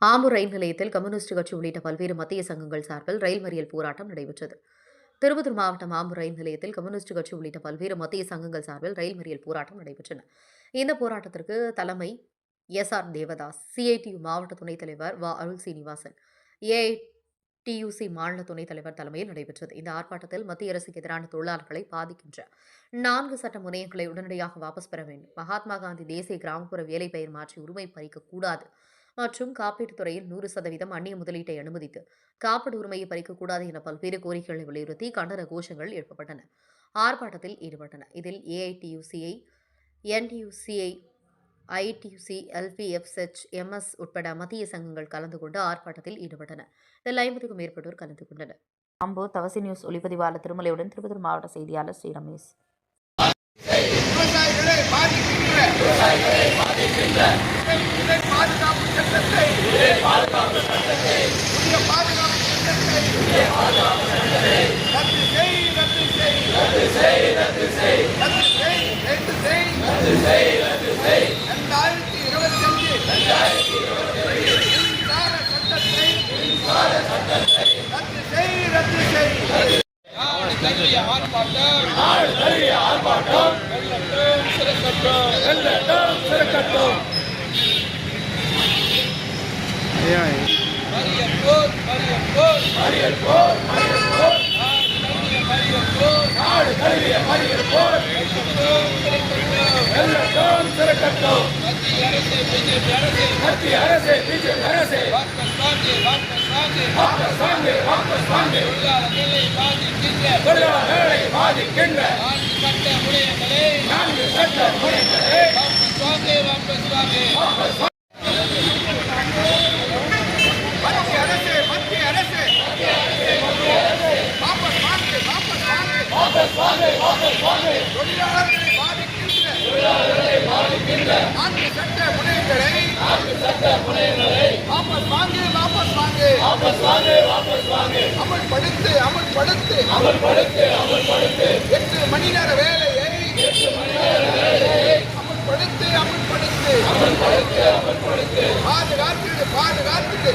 ஆம்பூர் ரயில் நிலையத்தில் கம்யூனிஸ்ட் கட்சி உள்ளிட்ட பல்வேறு மத்திய சங்கங்கள் சார்பில் ரயில் மறியல் போராட்டம் நடைபெற்றது. திருப்பத்தூர் மாவட்டம் ஆம்பூர் ரயில் நிலையத்தில் கம்யூனிஸ்ட் கட்சி உள்ளிட்ட பல்வேறு மத்திய சங்கங்கள் சார்பில் ரயில் மறியல் போராட்டம் நடைபெற்றன. இந்த போராட்டத்திற்கு தலைமை எஸ்.ஆர். தேவதாஸ், சிஐடியு மாவட்ட துணைத் தலைவர் வ. அருள் சீனிவாசன், ஏஐடியுசி மாநில துணைத் தலைவர் தலைமையில் நடைபெற்றது. இந்த ஆர்ப்பாட்டத்தில் மத்திய அரசுக்கு எதிரான தொழிலாளர்களை பாதிக்கின்ற 4 சட்ட முனையங்களை உடனடியாக வாபஸ் பெற வேண்டும், மகாத்மா காந்தி தேசிய கிராமப்புற வேலை பெயர் மாற்றி உரிமை பறிக்கக்கூடாது மற்றும் காப்பீட்டுத் துறையில் 100% அந்நிய முதலீட்டை அனுமதித்து காப்பீடு உரிமையை பறிக்கக்கூடாது என பல்வேறு கோரிக்கைகளை வலியுறுத்தி கண்டன கோஷங்கள் எழுப்பப்பட்டன. ஆர்ப்பாட்டத்தில் ஈடுபட்டன. இதில் ஏஐடியுசிஐ, என்டியுசிஐ, ஐடியுசி, எல்பிஎஃப்எச், எம்எஸ் உட்பட மத்திய சங்கங்கள் கலந்து கொண்டு ஆர்ப்பாட்டத்தில் ஈடுபட்டன. இதில் 50க்கும் மேற்பட்டோர் கலந்து கொண்டனர். ஆம்பூர் தவசி நியூஸ் ஒளிப்பதிவாளர் திருமலையுடன் திருப்பத்தூர் மாவட்ட செய்தியாளர் ஸ்ரீ ரமேஷ். பாதுகாப்பு சட்டத்தை ரத்து செய் 2025 ரத்து செய். ஆர்ப்பாட்டம் சிறக்கட்டும். மத்திய அரசு பிஜேபி அரசு தொழிலாளர்களை பாதிக்கின்ற 4 சட்ட முறைகளை அமல்படுத்து 8 மணி நேர வேலையை அமல்படுத்து பாதுகாத்து பாதுகாத்து